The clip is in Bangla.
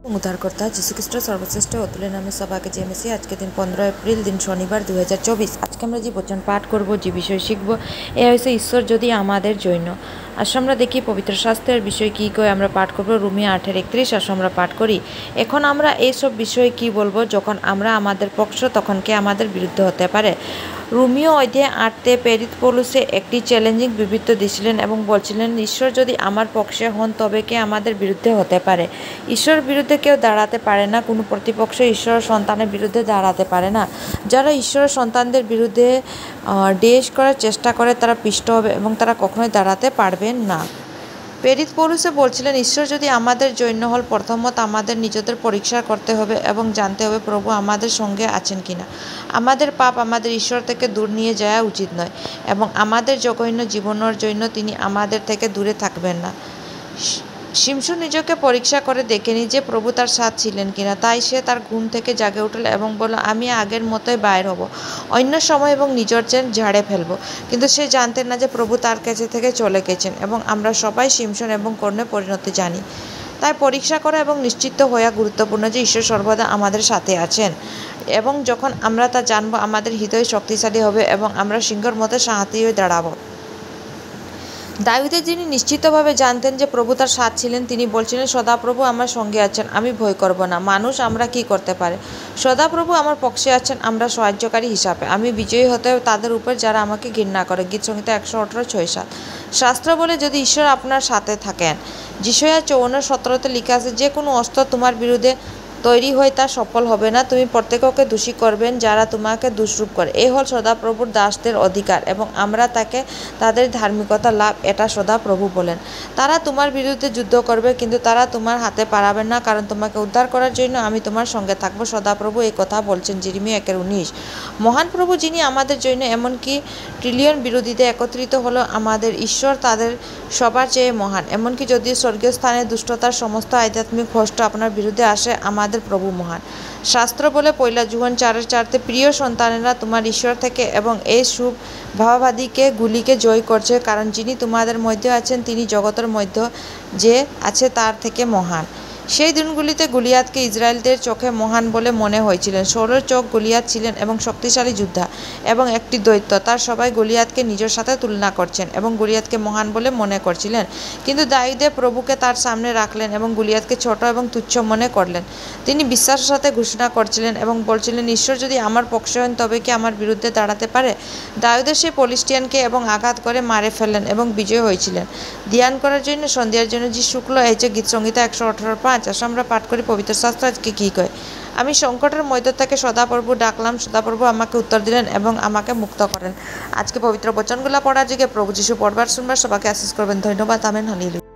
উদ্ধারকর্তা যীশুখ্রিস্ট সর্বশ্রেষ্ঠ অতুলের নামে সবাকে জেমেছি। আজকে দিন 15 এপ্রিল, দিন শনিবার 2024। আজকে আমরা যে বচন পাঠ করব, যে বিষয় শিখব, এ হয়েছে ঈশ্বর যদি আমাদের জন্য। আসলে আমরা দেখি পবিত্র শাস্ত্রের বিষয় কী কয়। আমরা পাঠ করব রোমিও 8:31। আসলে আমরা পাঠ করি, এখন আমরা এইসব বিষয়ে কি বলবো? যখন আমরা আমাদের পক্ষ, তখন কে আমাদের বিরুদ্ধে হতে পারে? রোমিও অধ্যায় 8-তে প্রেরিত পৌলুসে একটি চ্যালেঞ্জিং বিবৃতি দিয়েছিলেন এবং বলছিলেন, ঈশ্বর যদি আমার পক্ষে হন তবে কে আমাদের বিরুদ্ধে হতে পারে? ঈশ্বরের বিরুদ্ধে কেউ দাঁড়াতে পারে না। কোনো প্রতিপক্ষ ঈশ্বরের সন্তানের বিরুদ্ধে দাঁড়াতে পারে না। যারা ঈশ্বরের সন্তানদের বিরুদ্ধে ডেস করার চেষ্টা করে তারা পিষ্ট হবে এবং তারা কখনোই দাঁড়াতে পারবেন না। প্রেরিত পৌলুসে বলছিলেন, ঈশ্বর যদি আমাদের জন্য হল, প্রথমত আমাদের নিজেদের পরীক্ষা করতে হবে এবং জানতে হবে প্রভু আমাদের সঙ্গে আছেন কিনা। আমাদের পাপ আমাদের ঈশ্বর থেকে দূর নিয়ে যাওয়া উচিত নয় এবং আমাদের জঘন্য জীবনের জন্য তিনি আমাদের থেকে দূরে থাকবেন না। শিমশন নিজেকে পরীক্ষা করে দেখেনি যে প্রভু তার সাথ ছিলেন কিনা। তাই সে তার ঘুম থেকে জাগে উঠল এবং বলল, আমি আগের মতোই বাইর হব, অন্য সময় এবং নিজের চেন ঝাড়ে ফেলব। কিন্তু সে জানতেন না যে প্রভু তার কাছে থেকে চলে গেছেন এবং আমরা সবাই শিমশন এবং কর্ণের পরিণতি জানি। তাই পরীক্ষা করা এবং নিশ্চিত হওয়া গুরুত্বপূর্ণ যে ঈশ্বর সর্বদা আমাদের সাথে আছেন এবং যখন আমরা তা জানবো আমাদের হৃদয় শক্তিশালী হবে এবং আমরা সিংহর মতো সাহসী হয়ে দাঁড়াবো। দাউদে যিনি নিশ্চিতভাবে জানতেন যে প্রভু তার সাথ ছিলেন, তিনি বলছিলেন, সদাপ্রভু আমার সঙ্গে আছেন, আমি ভয় করব না। মানুষ আমরা কি করতে পারে? সদাপ্রভু আমার পক্ষে আছেন, আমরা সাহায্যকারী হিসাবে। আমি বিজয়ী হতে তাদের উপর যারা আমাকে ঘৃণা করে। গীতসংহিতা 118:6-7। শাস্ত্র বলে, যদি ঈশ্বর আপনার সাথে থাকেন। যিশয়া 54:17-তে লেখা আছে, যে কোনো অস্ত্র তোমার বিরুদ্ধে তৈরি হয়ে তা সফল হবে না। তুমি প্রত্যেককে দোষী করবেন যারা তোমাকে দোষরূপ করে। এই হল সদাপ্রভুর দাসদের অধিকার এবং আমরা তাকে তাদের ধার্মিকতা লাভ, এটা সদাপ্রভু বলেন। তারা তোমার বিরুদ্ধে যুদ্ধ করবে কিন্তু তারা তোমার হাতে পারাবে না, কারণ তোমাকে উদ্ধার করার জন্য আমি তোমার সঙ্গে থাকবো। সদাপ্রভু এই কথা বলছেন। যেরেমিয়া 1:19। মহান প্রভু যিনি আমাদের জন্য এমনকি ট্রিলিয়ন বিরোধীতে একত্রিত হলো আমাদের ঈশ্বর তাদের সবার চেয়ে মহান। এমনকি যদি স্বর্গীয় স্থানে দুষ্টতার সমস্ত আধ্যাত্মিক কষ্ট আপনার বিরুদ্ধে আসে, আমাদের প্রভু মহান। শাস্ত্র বলে, 1 জোহন 4:4-তে, প্রিয় সন্তানেরা তোমার ঈশ্বর থেকে এবং এই শুভ ভাবাবাদীকে গুলিকে জয় করছে, কারণ যিনি তোমাদের মধ্যে আছেন তিনি জগতের মধ্যে যে আছে তার থেকে মহান। সেই দিনগুলিতে গলিয়াতকে ইসরায়েলদের চোখে মহান বলে মনে হয়েছিলেন। 16 চোখ গলিয়াত ছিলেন এবং শক্তিশালী যোদ্ধা এবং একটি দৈত্য। তার সবাই গলিয়াতকে নিজের সাথে তুলনা করছেন এবং গলিয়াতকে মহান বলে মনে করছিলেন। কিন্তু দাউদে প্রভুকে তার সামনে রাখলেন এবং গলিয়াতকে ছোট এবং তুচ্ছ মনে করলেন। তিনি বিশ্বাসের সাথে ঘোষণা করছিলেন এবং বলছিলেন, ঈশ্বর যদি আমার পক্ষে হন তবে কি আমার বিরুদ্ধে দাঁড়াতে পারে? দাউদে সেই ফিলিস্টিয়ানকে এবং আঘাত করে মারে ফেললেন এবং বিজয় হয়েছিলেন। ধ্যান করার জন্য সন্ধ্যার জন্য যে শুক্ল হয়েছে গীতসংহিতা 118:5। আসলে আমরা পাঠ করি পবিত্র শাস্ত্র আজকে কী কয়। আমি সংকটের মধ্য থেকে সদাপ্রভু ডাকলাম, সদাপ্রভু আমাকে উত্তর দিলেন এবং আমাকে মুক্ত করেন। আজকে পবিত্র বচনগুলো পড়ার যুগে প্রভু যিশু পড়বার শুনবার সবাইকে আশীষ করবেন। ধন্যবাদ। আমেন। হালেলুয়া।